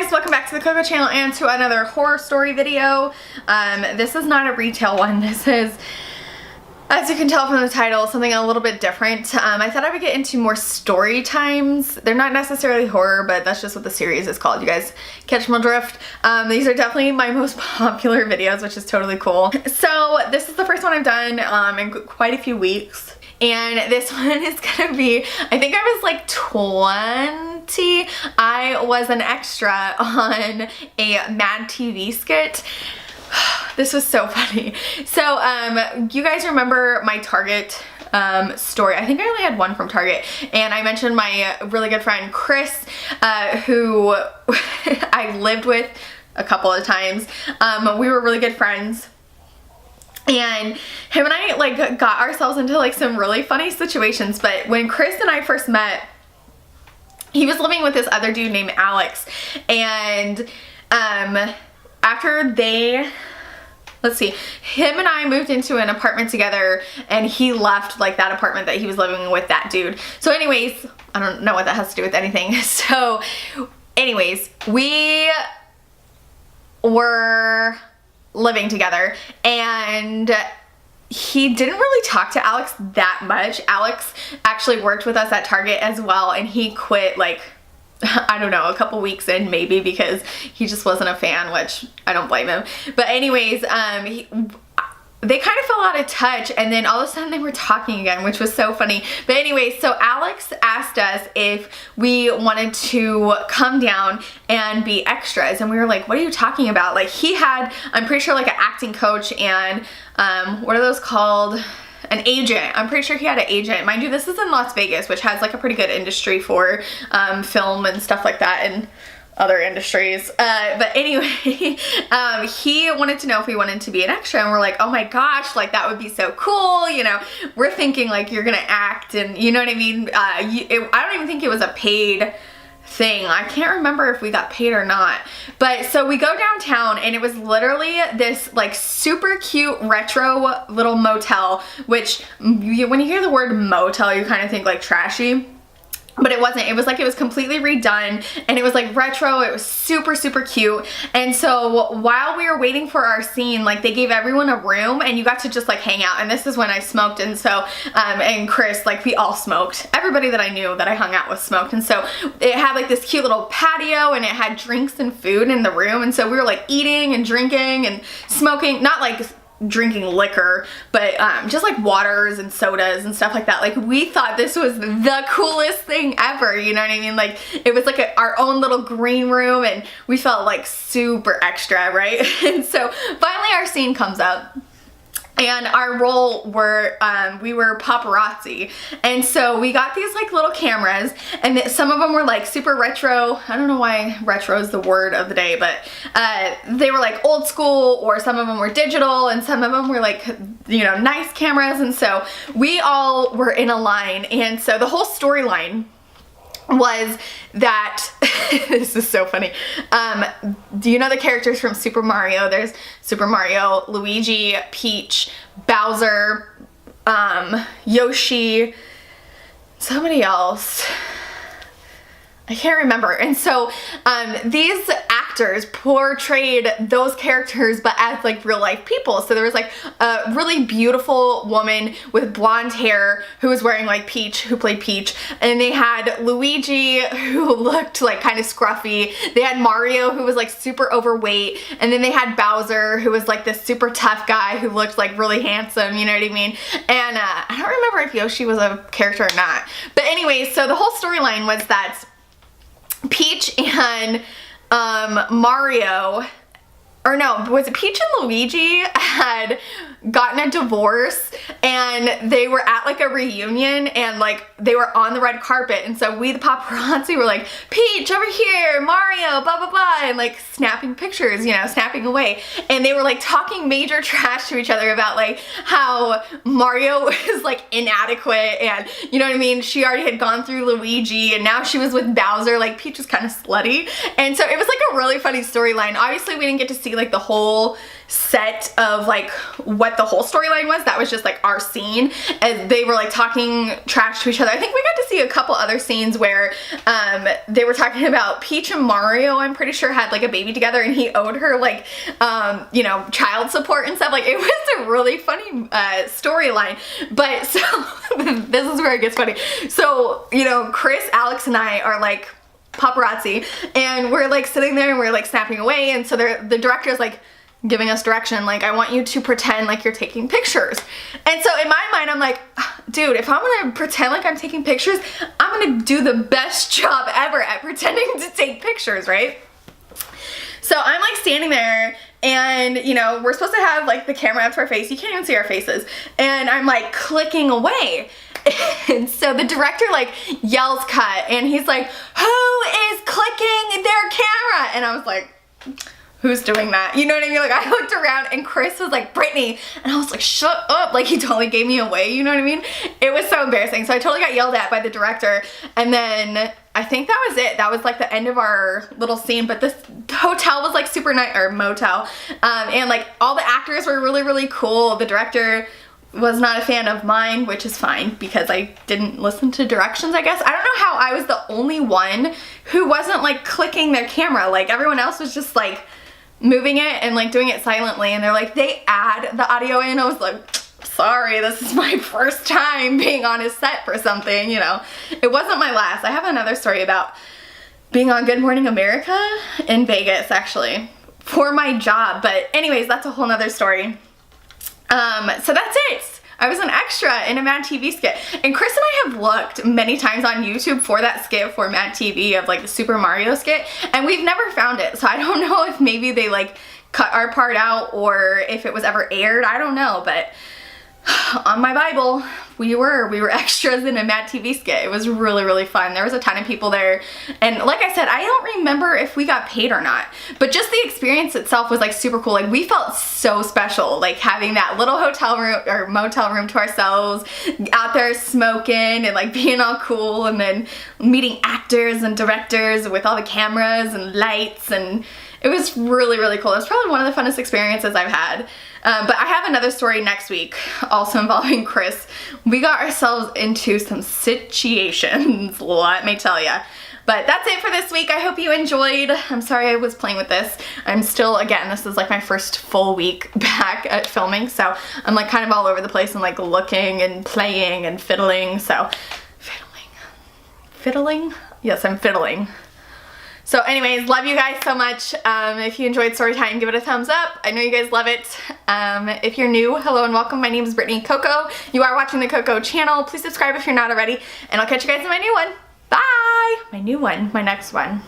guys, welcome back to the Cocco channel and to another horror story video. This is not a retail one. This is, as you can tell from the title, something a little bit different. I thought I would get into more story times. They're not necessarily horror, but that's just what the series is called. You guys catch my drift. These are definitely my most popular videos, which is totally cool. So this is the first one I've done in quite a few weeks. And this one is gonna be, I think I was like 20. I was an extra on a Mad TV skit. This was so funny. So you guys remember my Target story. I think I only had one from Target, and I mentioned my really good friend Chris, who I lived with a couple of times. We were really good friends. And him and I like got ourselves into like some really funny situations. But when Chris and I first met, he was living with this other dude named Alex. And after they, let's see, him and I moved into an apartment together, and he left like that apartment that he was living with that dude. So anyways, I don't know what that has to do with anything. So anyways, we were living together, and he didn't really talk to Alex that much. Alex actually worked with us at Target as well, and he quit like, I don't know, a couple weeks in maybe, because he just wasn't a fan, which I don't blame him. But anyways, they kind of fell out of touch, and then all of a sudden they were talking again, which was so funny. But anyways, so Alex asked us if we wanted to come down and be extras, and we were like, what are you talking about? Like, he had, I'm pretty sure, like an acting coach and what are those called? An agent. I'm pretty sure he had an agent. Mind you, this is in Las Vegas, which has like a pretty good industry for film and stuff like that, and other industries. But anyway, he wanted to know if we wanted to be an extra, and we're like, oh my gosh, like that would be so cool. You know, we're thinking like you're gonna act, and you know what I mean? I don't even think it was a paid thing. I can't remember if we got paid or not. But so we go downtown, and it was literally this like super cute retro little motel, which when you hear the word motel, you kind of think like trashy. But it wasn't. It was like, it was completely redone, and it was like retro. It was super, super cute. And so while we were waiting for our scene, like they gave everyone a room, and you got to just like hang out. And this is when I smoked. And so, and Chris, like we all smoked. Everybody that I knew that I hung out with smoked. And so it had like this cute little patio, and it had drinks and food in the room. And so we were like eating and drinking and smoking, not like drinking liquor, but just like waters and sodas and stuff like that. Like, we thought this was the coolest thing ever, you know what I mean? Like, it was like our own little green room, and we felt like super extra, right? And so finally our scene comes up, and our role were, we were paparazzi. And so we got these like little cameras, and some of them were like super retro. I don't know why retro is the word of the day, but they were like old school, or some of them were digital, and some of them were like, you know, nice cameras. And so we all were in a line, and so the whole storyline was that this is so funny. Do you know the characters from Super Mario? There's Super Mario, Luigi, Peach, Bowser, Yoshi, somebody else. I can't remember. And so these actors portrayed those characters, but as like real life people. So there was like a really beautiful woman with blonde hair who was wearing like Peach, who played Peach. And they had Luigi, who looked like kind of scruffy. They had Mario, who was like super overweight. And then they had Bowser, who was like this super tough guy who looked like really handsome, you know what I mean? And I don't remember if Yoshi was a character or not. But anyways, so the whole storyline was that Peach and Mario, or no, was it Peach and Luigi had gotten a divorce, and they were at like a reunion, and like they were on the red carpet, and so we the paparazzi were like, Peach over here, Mario, blah blah blah, and like snapping pictures, you know, snapping away. And they were like talking major trash to each other about like how Mario was like inadequate, and you know what I mean, she already had gone through Luigi, and now she was with Bowser. Like, Peach was kind of slutty. And so it was like a really funny storyline. Obviously we didn't get to see like the whole set of like what the whole storyline was. That was just like our scene, and they were like talking trash to each other. I think we got to see a couple other scenes where they were talking about Peach and Mario, I'm pretty sure, had like a baby together, and he owed her like you know, child support and stuff. Like, it was a really funny storyline. But so this is where it gets funny. So, you know, Chris, Alex, and I are like paparazzi, and we're like sitting there and we're like snapping away, and so the director's like giving us direction, like, I want you to pretend like you're taking pictures. And so in my mind, I'm like, dude, if I'm gonna pretend like I'm taking pictures, I'm gonna do the best job ever at pretending to take pictures, right? So I'm like standing there, and you know, we're supposed to have like the camera up to our face. You can't even see our faces. And I'm like clicking away. And so the director like yells cut, and he's like, who is clicking their camera? And I was like, who's doing that? You know what I mean? Like, I looked around and Chris was like, Brittney. And I was like, shut up. Like, he totally gave me away. You know what I mean? It was so embarrassing. So I totally got yelled at by the director. And then I think that was it. That was like the end of our little scene. But this hotel was like super nice, or motel. And like all the actors were really, really cool. The director was not a fan of mine, which is fine because I didn't listen to directions, I guess. I don't know how I was the only one who wasn't like clicking their camera. Like, everyone else was just like moving it and like doing it silently, and they're like, they add the audio in. I was like, sorry, this is my first time being on a set for something, you know. It wasn't my last. I have another story about being on Good Morning America in Vegas, actually, for my job. But anyways, that's a whole nother story. So that's it. I was an extra in a Mad TV skit. And Chris and I have looked many times on YouTube for that skit for Mad TV of like the Super Mario skit, and we've never found it. So I don't know if maybe they like cut our part out or if it was ever aired. I don't know, but on my Bible, we were extras in a Mad TV skit. It was really, really fun. There was a ton of people there, and like I said, I don't remember if we got paid or not, but just the experience itself was like super cool. Like, we felt so special, like having that little hotel room or motel room to ourselves, out there smoking and like being all cool, and then meeting actors and directors with all the cameras and lights, and it was really, really cool. It was probably one of the funnest experiences I've had. But I have another story next week, also involving Chris. We got ourselves into some situations, let me tell ya. But that's it for this week. I hope you enjoyed. I'm sorry I was playing with this. I'm still, again, this is like my first full week back at filming, so I'm like kind of all over the place and like looking and playing and fiddling, so fiddling? Yes, I'm fiddling. So anyways, love you guys so much. If you enjoyed Storytime, give it a thumbs up. I know you guys love it. If you're new, hello and welcome. My name is Brittney Cocco. You are watching the Cocco channel. Please subscribe if you're not already, and I'll catch you guys in my new one. Bye! My new one, my next one.